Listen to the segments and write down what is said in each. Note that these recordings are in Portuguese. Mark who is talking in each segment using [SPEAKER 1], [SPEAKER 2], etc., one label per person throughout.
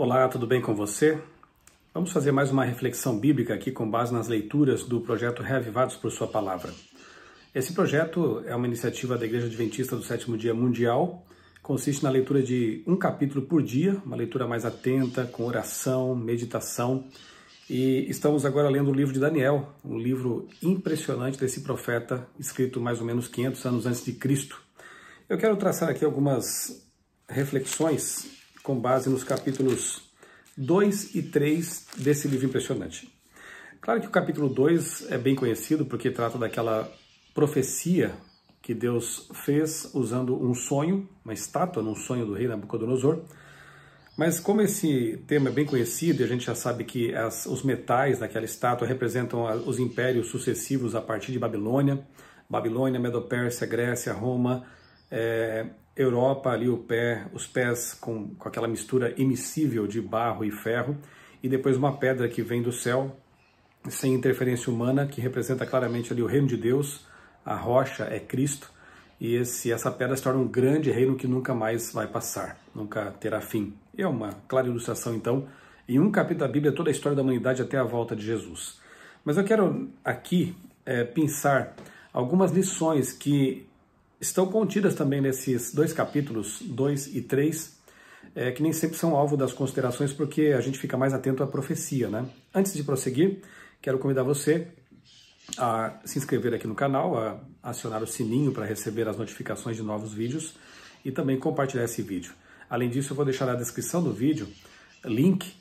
[SPEAKER 1] Olá, tudo bem com você? Vamos fazer mais uma reflexão bíblica aqui com base nas leituras do projeto Reavivados por Sua Palavra. Esse projeto é uma iniciativa da Igreja Adventista do Sétimo Dia Mundial, consiste na leitura de um capítulo por dia, uma leitura mais atenta, com oração, meditação, e estamos agora lendo o livro de Daniel, um livro impressionante desse profeta, escrito mais ou menos 500 anos antes de Cristo. Eu quero traçar aqui algumas reflexões com base nos capítulos 2 e 3 desse livro impressionante. Claro que o capítulo 2 é bem conhecido porque trata daquela profecia que Deus fez usando um sonho, uma estátua num sonho do rei Nabucodonosor. Mas como esse tema é bem conhecido e a gente já sabe que os metais daquela estátua representam os impérios sucessivos a partir de Babilônia, Medopérsia, Grécia, Roma, Europa, ali os pés com aquela mistura immiscível de barro e ferro, e depois uma pedra que vem do céu, sem interferência humana, que representa claramente ali o reino de Deus. A rocha é Cristo, e essa pedra se torna um grande reino que nunca mais vai passar, nunca terá fim. E é uma clara ilustração, então, em um capítulo da Bíblia, toda a história da humanidade até a volta de Jesus. Mas eu quero aqui pensar algumas lições que estão contidas também nesses dois capítulos, 2 e 3, que nem sempre são alvo das considerações, porque a gente fica mais atento à profecia, né? Antes de prosseguir, quero convidar você a se inscrever aqui no canal, a acionar o sininho para receber as notificações de novos vídeos e também compartilhar esse vídeo. Além disso, eu vou deixar na descrição do vídeo um link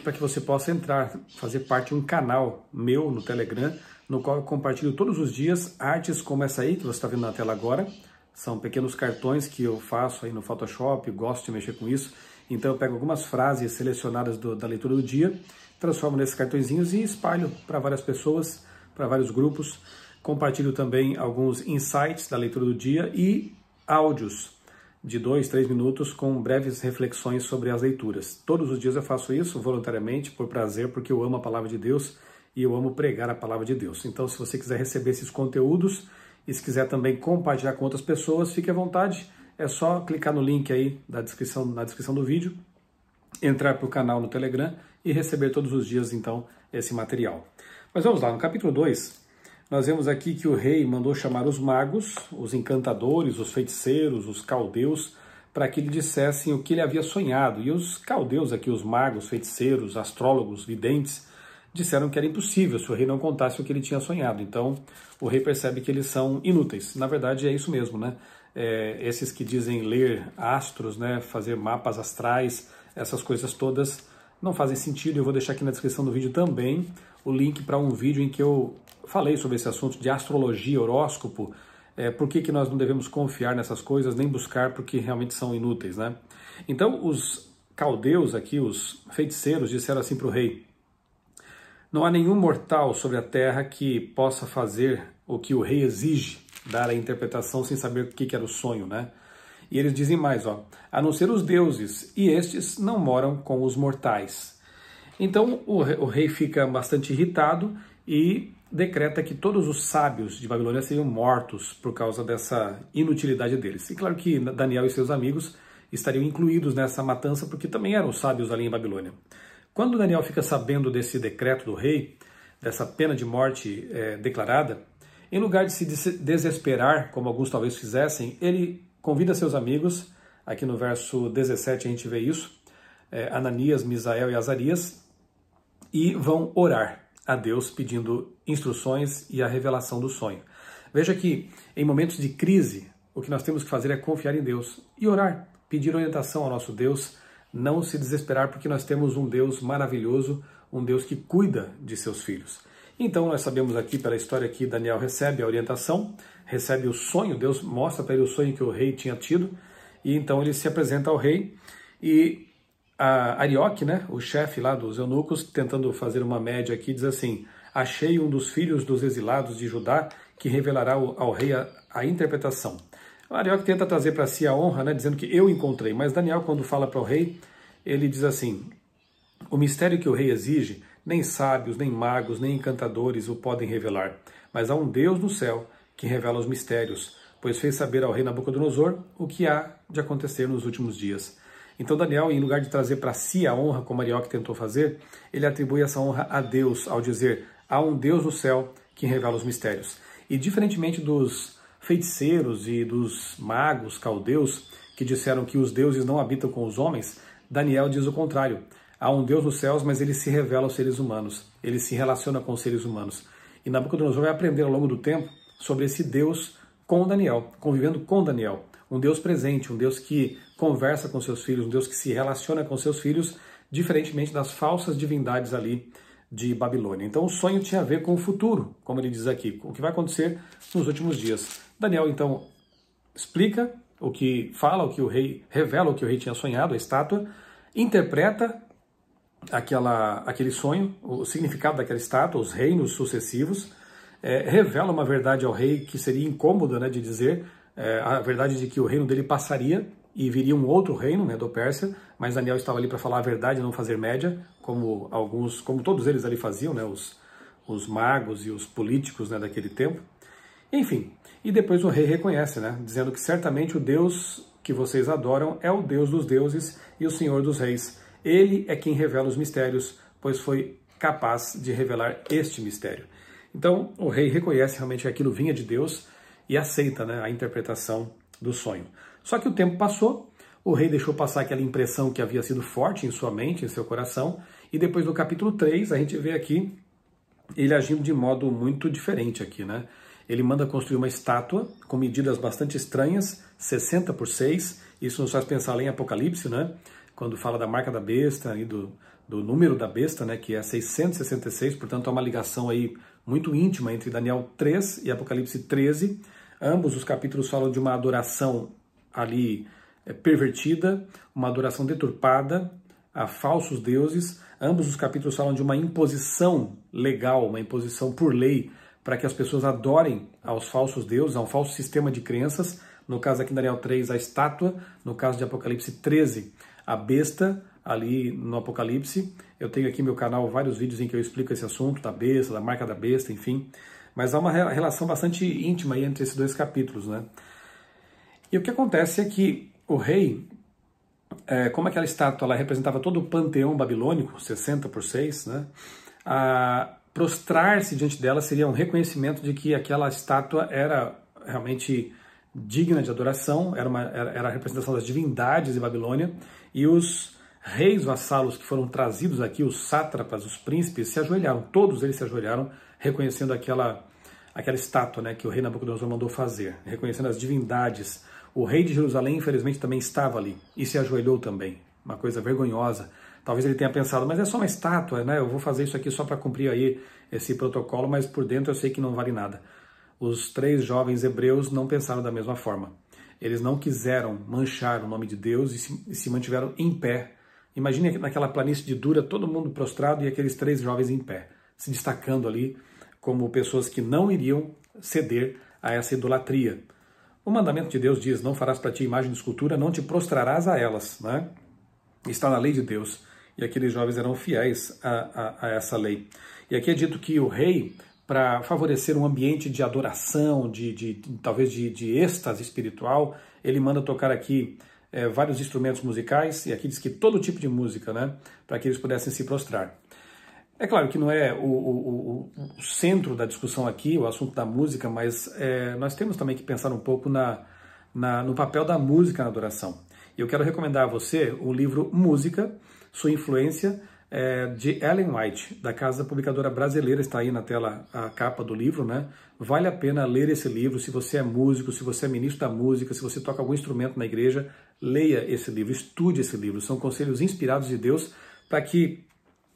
[SPEAKER 1] para que você possa entrar, fazer parte de um canal meu no Telegram, no qual eu compartilho todos os dias artes como essa aí que você está vendo na tela agora. São pequenos cartões que eu faço aí no Photoshop, gosto de mexer com isso. Então eu pego algumas frases selecionadas da leitura do dia, transformo nesses cartõezinhos e espalho para várias pessoas, para vários grupos. Compartilho também alguns insights da leitura do dia e áudios de 2, 3 minutos com breves reflexões sobre as leituras. Todos os dias eu faço isso voluntariamente, por prazer, porque eu amo a palavra de Deus e eu amo pregar a palavra de Deus. Então, se você quiser receber esses conteúdos e se quiser também compartilhar com outras pessoas, fique à vontade. É só clicar no link aí na descrição do vídeo, entrar para o canal no Telegram e receber todos os dias, então, esse material. Mas vamos lá, no capítulo 2, nós vemos aqui que o rei mandou chamar os magos, os encantadores, os feiticeiros, os caldeus, para que lhe dissessem o que ele havia sonhado. E os caldeus aqui, os magos, feiticeiros, astrólogos, videntes, disseram que era impossível se o rei não contasse o que ele tinha sonhado. Então, o rei percebe que eles são inúteis. Na verdade, é isso mesmo, né? Esses que dizem ler astros, né, fazer mapas astrais, essas coisas todas não fazem sentido. Eu vou deixar aqui na descrição do vídeo também o link para um vídeo em que eu falei sobre esse assunto de astrologia, horóscopo, por que nós não devemos confiar nessas coisas, nem buscar, porque realmente são inúteis, né? Então, os caldeus aqui, os feiticeiros, disseram assim para o rei: não há nenhum mortal sobre a terra que possa fazer o que o rei exige, dar a interpretação sem saber o que era o sonho, né? E eles dizem mais, a não ser os deuses, e estes não moram com os mortais. Então o rei fica bastante irritado e decreta que todos os sábios de Babilônia seriam mortos por causa dessa inutilidade deles. E claro que Daniel e seus amigos estariam incluídos nessa matança, porque também eram sábios ali em Babilônia. Quando Daniel fica sabendo desse decreto do rei, dessa pena de morte declarada, em lugar de se desesperar, como alguns talvez fizessem, ele convida seus amigos, aqui no verso 17 a gente vê isso, Ananias, Misael e Azarias, e vão orar a Deus pedindo instruções e a revelação do sonho. Veja que em momentos de crise, o que nós temos que fazer é confiar em Deus e orar, pedir orientação ao nosso Deus, não se desesperar, porque nós temos um Deus maravilhoso, um Deus que cuida de seus filhos. Então nós sabemos aqui pela história que Daniel recebe a orientação, recebe o sonho, Deus mostra para ele o sonho que o rei tinha tido, e então ele se apresenta ao rei, e a Arioque, né, o chefe lá dos eunucos, tentando fazer uma média aqui, diz assim: achei um dos filhos dos exilados de Judá que revelará ao rei a interpretação. O Arioque tenta trazer para si a honra, né, dizendo que eu encontrei, mas Daniel, quando fala para o rei, ele diz assim: o mistério que o rei exige, nem sábios, nem magos, nem encantadores o podem revelar, mas há um Deus no céu que revela os mistérios, pois fez saber ao rei Nabucodonosor o que há de acontecer nos últimos dias. Então Daniel, em lugar de trazer para si a honra, como Arioque tentou fazer, ele atribui essa honra a Deus, ao dizer, há um Deus no céu que revela os mistérios. E diferentemente dos feiticeiros e dos magos caldeus, que disseram que os deuses não habitam com os homens, Daniel diz o contrário. Há um Deus nos céus, mas ele se revela aos seres humanos, ele se relaciona com os seres humanos. E Nabucodonosor vai aprender ao longo do tempo sobre esse Deus com Daniel, convivendo com Daniel. Um Deus presente, um Deus que conversa com seus filhos, um Deus que se relaciona com seus filhos, diferentemente das falsas divindades ali de Babilônia. Então o sonho tinha a ver com o futuro, como ele diz aqui, o que vai acontecer nos últimos dias. Daniel, então, explica o que fala, o que o rei revela, o que o rei tinha sonhado, a estátua, interpreta aquele sonho, o significado daquela estátua, os reinos sucessivos, revela uma verdade ao rei que seria incômoda, né, de dizer, a verdade de que o reino dele passaria e viria um outro reino, né, do Pérsia, mas Daniel estava ali para falar a verdade e não fazer média, como todos eles ali faziam, né, os magos e os políticos, né, daquele tempo. Enfim, e depois o rei reconhece, né, dizendo que certamente o Deus que vocês adoram é o Deus dos deuses e o Senhor dos reis. Ele é quem revela os mistérios, pois foi capaz de revelar este mistério. Então, o rei reconhece realmente que aquilo vinha de Deus e aceita, né, a interpretação do sonho. Só que o tempo passou, o rei deixou passar aquela impressão que havia sido forte em sua mente, em seu coração, e depois no capítulo 3, a gente vê aqui ele agindo de modo muito diferente aqui, né? Ele manda construir uma estátua com medidas bastante estranhas, 60 por 6, isso nos faz pensar lá em Apocalipse, né? Quando fala da marca da besta e do número da besta, né, que é 666, portanto há uma ligação aí muito íntima entre Daniel 3 e Apocalipse 13. Ambos os capítulos falam de uma adoração ali pervertida, uma adoração deturpada a falsos deuses. Ambos os capítulos falam de uma imposição legal, uma imposição por lei, para que as pessoas adorem aos falsos deuses, a um falso sistema de crenças. No caso aqui em Daniel 3, a estátua. No caso de Apocalipse 13, a besta, ali no Apocalipse. Eu tenho aqui no meu canal vários vídeos em que eu explico esse assunto, da besta, da marca da besta, enfim. Mas há uma relação bastante íntima aí entre esses dois capítulos, né? E o que acontece é que o rei, como aquela estátua ela representava todo o panteão babilônico, 60 por 6, né? Prostrar-se diante dela seria um reconhecimento de que aquela estátua era realmente digna de adoração, era a representação das divindades de Babilônia, e os reis vassalos que foram trazidos aqui, os sátrapas, os príncipes, se ajoelharam, todos eles se ajoelharam, reconhecendo aquela estátua, né, que o rei Nabucodonosor mandou fazer, reconhecendo as divindades. O rei de Jerusalém, infelizmente, também estava ali, e se ajoelhou também, uma coisa vergonhosa. Talvez ele tenha pensado, mas é só uma estátua, né? Eu vou fazer isso aqui só para cumprir aí esse protocolo, mas por dentro eu sei que não vale nada. Os 3 jovens hebreus não pensaram da mesma forma. Eles não quiseram manchar o nome de Deus e se mantiveram em pé. Imagine naquela planície de Dura, todo mundo prostrado e aqueles 3 jovens em pé, se destacando ali como pessoas que não iriam ceder a essa idolatria. O mandamento de Deus diz, não farás para ti imagem de escultura, não te prostrarás a elas, né? Está na lei de Deus. E aqueles jovens eram fiéis a essa lei. E aqui é dito que o rei, para favorecer um ambiente de adoração, talvez de êxtase espiritual, ele manda tocar aqui vários instrumentos musicais, e aqui diz que todo tipo de música, né, para que eles pudessem se prostrar. É claro que não é o centro da discussão aqui, o assunto da música, mas nós temos também que pensar um pouco no papel da música na adoração. E eu quero recomendar a você o livro Música, Sua Influência, de Ellen White, da Casa Publicadora Brasileira. Está aí na tela a capa do livro, né? Vale a pena ler esse livro. Se você é músico, se você é ministro da música, se você toca algum instrumento na igreja, leia esse livro, estude esse livro. São conselhos inspirados de Deus para que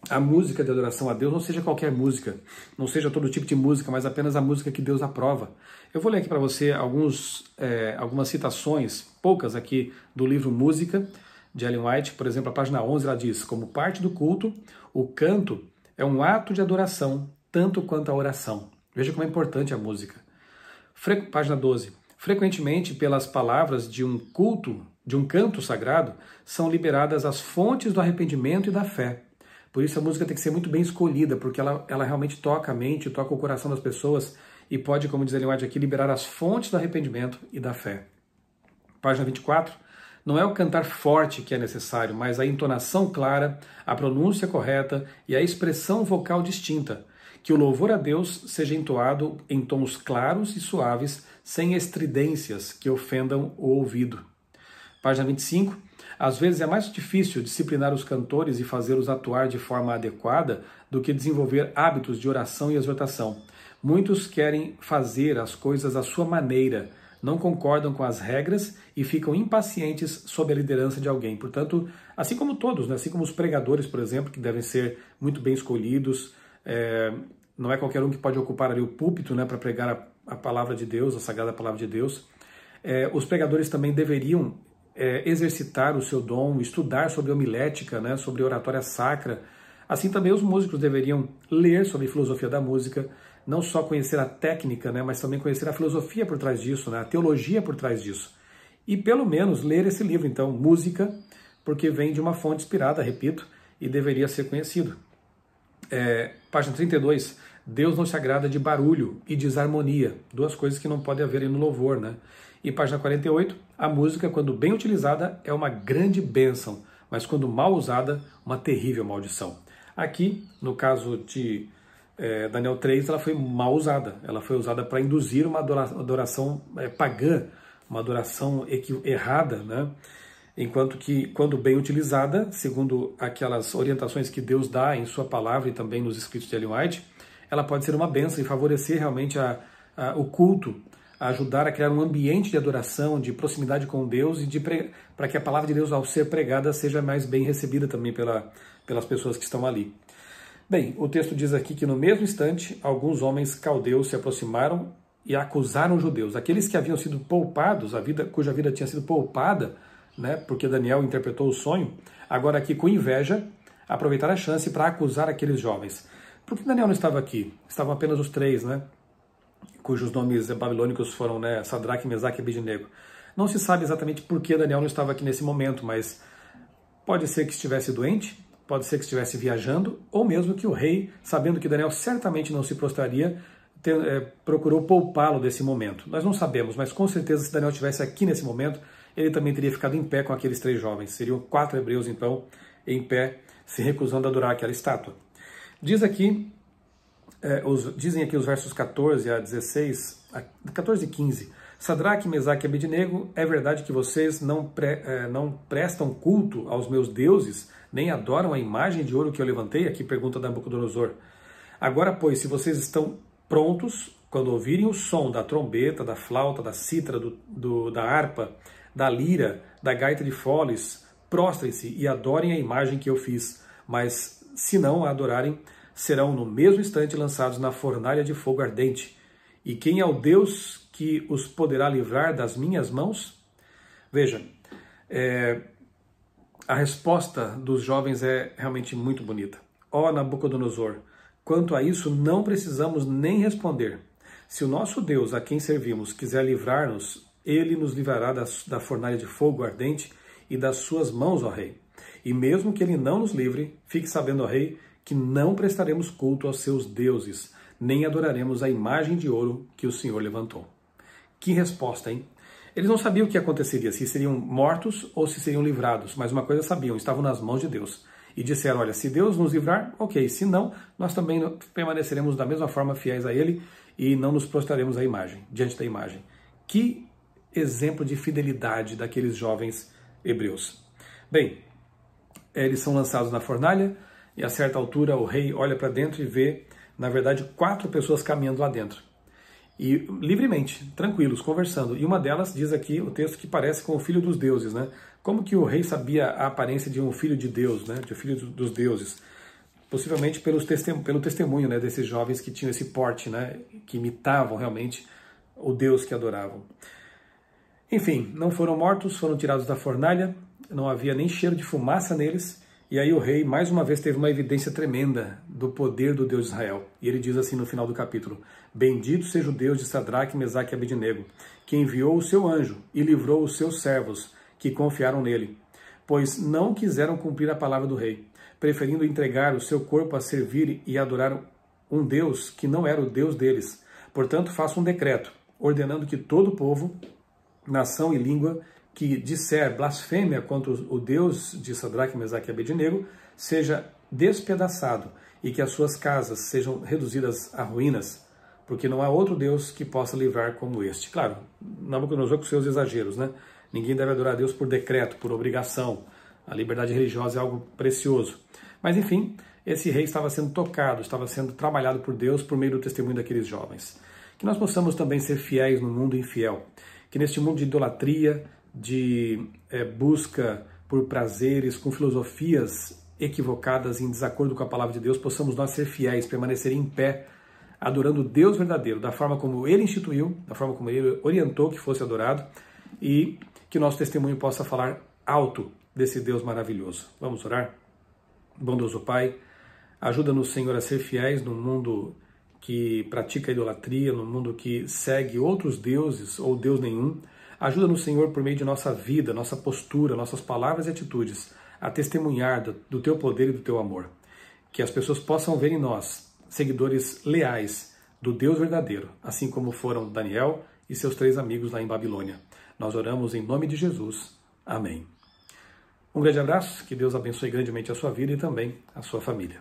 [SPEAKER 1] a música de adoração a Deus não seja qualquer música, não seja todo tipo de música, mas apenas a música que Deus aprova. Eu vou ler aqui para você algumas citações, poucas aqui, do livro Música, de Ellen White. Por exemplo, a página 11, ela diz: como parte do culto, o canto é um ato de adoração, tanto quanto a oração. Veja como é importante a música. Página 12. Frequentemente, pelas palavras de um culto, de um canto sagrado, são liberadas as fontes do arrependimento e da fé. Por isso a música tem que ser muito bem escolhida, porque ela realmente toca a mente, toca o coração das pessoas e pode, como diz Ellen White aqui, liberar as fontes do arrependimento e da fé. Página 24. Não é o cantar forte que é necessário, mas a entonação clara, a pronúncia correta e a expressão vocal distinta. Que o louvor a Deus seja entoado em tons claros e suaves, sem estridências que ofendam o ouvido. Página 25. Às vezes é mais difícil disciplinar os cantores e fazê-los atuar de forma adequada do que desenvolver hábitos de oração e exortação. Muitos querem fazer as coisas à sua maneira, não concordam com as regras e ficam impacientes sob a liderança de alguém. Portanto, assim como todos, né? Assim como os pregadores, por exemplo, que devem ser muito bem escolhidos, não é qualquer um que pode ocupar ali o púlpito, né, para pregar a palavra de Deus, a sagrada palavra de Deus. Os pregadores também deveriam exercitar o seu dom, estudar sobre homilética, né, sobre oratória sacra. Assim também os músicos deveriam ler sobre filosofia da música, não só conhecer a técnica, né, mas também conhecer a filosofia por trás disso, né, a teologia por trás disso. E pelo menos ler esse livro, então, Música, porque vem de uma fonte inspirada, repito, e deveria ser conhecido. Página 32, Deus não se agrada de barulho e desarmonia, duas coisas que não podem haver no louvor, né? E página 48, a música, quando bem utilizada, é uma grande bênção, mas quando mal usada, uma terrível maldição. Aqui, no caso de Daniel 3, ela foi mal usada. Ela foi usada para induzir uma adoração pagã, uma adoração errada, né? Enquanto que, quando bem utilizada, segundo aquelas orientações que Deus dá em sua palavra e também nos escritos de Ellen White, ela pode ser uma bênção e favorecer realmente o culto, a ajudar a criar um ambiente de adoração, de proximidade com Deus e para que a palavra de Deus, ao ser pregada, seja mais bem recebida também pelas pessoas que estão ali. Bem, o texto diz aqui que no mesmo instante, alguns homens caldeus se aproximaram e acusaram os judeus. Aqueles que haviam sido poupados, cuja vida tinha sido poupada, né, porque Daniel interpretou o sonho, agora aqui com inveja, aproveitaram a chance para acusar aqueles jovens. Por que Daniel não estava aqui? Estavam apenas os três, né, cujos nomes babilônicos foram, né, Sadraque, Mesaque e Abednego. Não se sabe exatamente por que Daniel não estava aqui nesse momento, mas pode ser que estivesse doente, pode ser que estivesse viajando, ou mesmo que o rei, sabendo que Daniel certamente não se prostraria, procurou poupá-lo desse momento. Nós não sabemos, mas com certeza se Daniel estivesse aqui nesse momento, ele também teria ficado em pé com aqueles três jovens. Seriam 4 hebreus, então, em pé, se recusando a adorar aquela estátua. Dizem aqui os versos 14 a 16, 14 e 15. Sadraque, Mesaque e Abednego, é verdade que vocês não prestam culto aos meus deuses, nem adoram a imagem de ouro que eu levantei? Aqui pergunta Nabucodonosor. Agora, pois, se vocês estão prontos, quando ouvirem o som da trombeta, da flauta, da cítara, da harpa, da lira, da gaita de foles, prostrem-se e adorem a imagem que eu fiz, mas se não a adorarem, serão no mesmo instante lançados na fornalha de fogo ardente. E quem é o Deus que os poderá livrar das minhas mãos? Veja, a resposta dos jovens é realmente muito bonita. Ó Nabucodonosor, quanto a isso não precisamos nem responder. Se o nosso Deus, a quem servimos, quiser livrar-nos, ele nos livrará da fornalha de fogo ardente e das suas mãos, ó rei. E mesmo que ele não nos livre, fique sabendo, ó rei, que não prestaremos culto aos seus deuses, nem adoraremos a imagem de ouro que o Senhor levantou. Que resposta, hein? Eles não sabiam o que aconteceria, se seriam mortos ou se seriam livrados, mas uma coisa sabiam, estavam nas mãos de Deus. E disseram, olha, se Deus nos livrar, ok, se não, nós também permaneceremos da mesma forma fiéis a Ele e não nos prostraremos diante da imagem. Que exemplo de fidelidade daqueles jovens hebreus. Bem, eles são lançados na fornalha e a certa altura o rei olha para dentro e vê, na verdade, 4 pessoas caminhando lá dentro. E livremente, tranquilos, conversando. E uma delas diz aqui o texto que parece com o filho dos deuses, né? Como que o rei sabia a aparência de um filho de Deus, né? De um filho dos deuses? Possivelmente pelo testemunho, né, desses jovens que tinham esse porte, né? Que imitavam realmente o Deus que adoravam. Enfim, não foram mortos, foram tirados da fornalha, não havia nem cheiro de fumaça neles, e aí o rei mais uma vez teve uma evidência tremenda do poder do Deus de Israel. E ele diz assim no final do capítulo, bendito seja o Deus de Sadraque, Mesaque e Abednego, que enviou o seu anjo e livrou os seus servos, que confiaram nele, pois não quiseram cumprir a palavra do rei, preferindo entregar o seu corpo a servir e adorar um Deus que não era o Deus deles. Portanto, faça um decreto, ordenando que todo o povo, nação e língua que disser blasfêmia contra o Deus de Sadraque, Mesaque e Abednego seja despedaçado e que as suas casas sejam reduzidas a ruínas, porque não há outro Deus que possa livrar como este. Claro, Nabucodonosor com seus exageros, né? Ninguém deve adorar a Deus por decreto, por obrigação. A liberdade religiosa é algo precioso. Mas enfim, esse rei estava sendo tocado, estava sendo trabalhado por Deus por meio do testemunho daqueles jovens. Que nós possamos também ser fiéis no mundo infiel. Que neste mundo de idolatria, de busca por prazeres, com filosofias equivocadas, em desacordo com a palavra de Deus, possamos nós ser fiéis, permanecer em pé, adorando o Deus verdadeiro, da forma como Ele instituiu, da forma como Ele orientou que fosse adorado, e que o nosso testemunho possa falar alto desse Deus maravilhoso. Vamos orar? Bondoso Pai, ajuda-nos, Senhor, a ser fiéis no mundo que pratica idolatria, no mundo que segue outros deuses ou Deus nenhum. Ajuda-nos, Senhor, por meio de nossa vida, nossa postura, nossas palavras e atitudes, a testemunhar do Teu poder e do Teu amor. Que as pessoas possam ver em nós seguidores leais do Deus verdadeiro, assim como foram Daniel e seus 3 amigos lá em Babilônia. Nós oramos em nome de Jesus. Amém. Um grande abraço, que Deus abençoe grandemente a sua vida e também a sua família.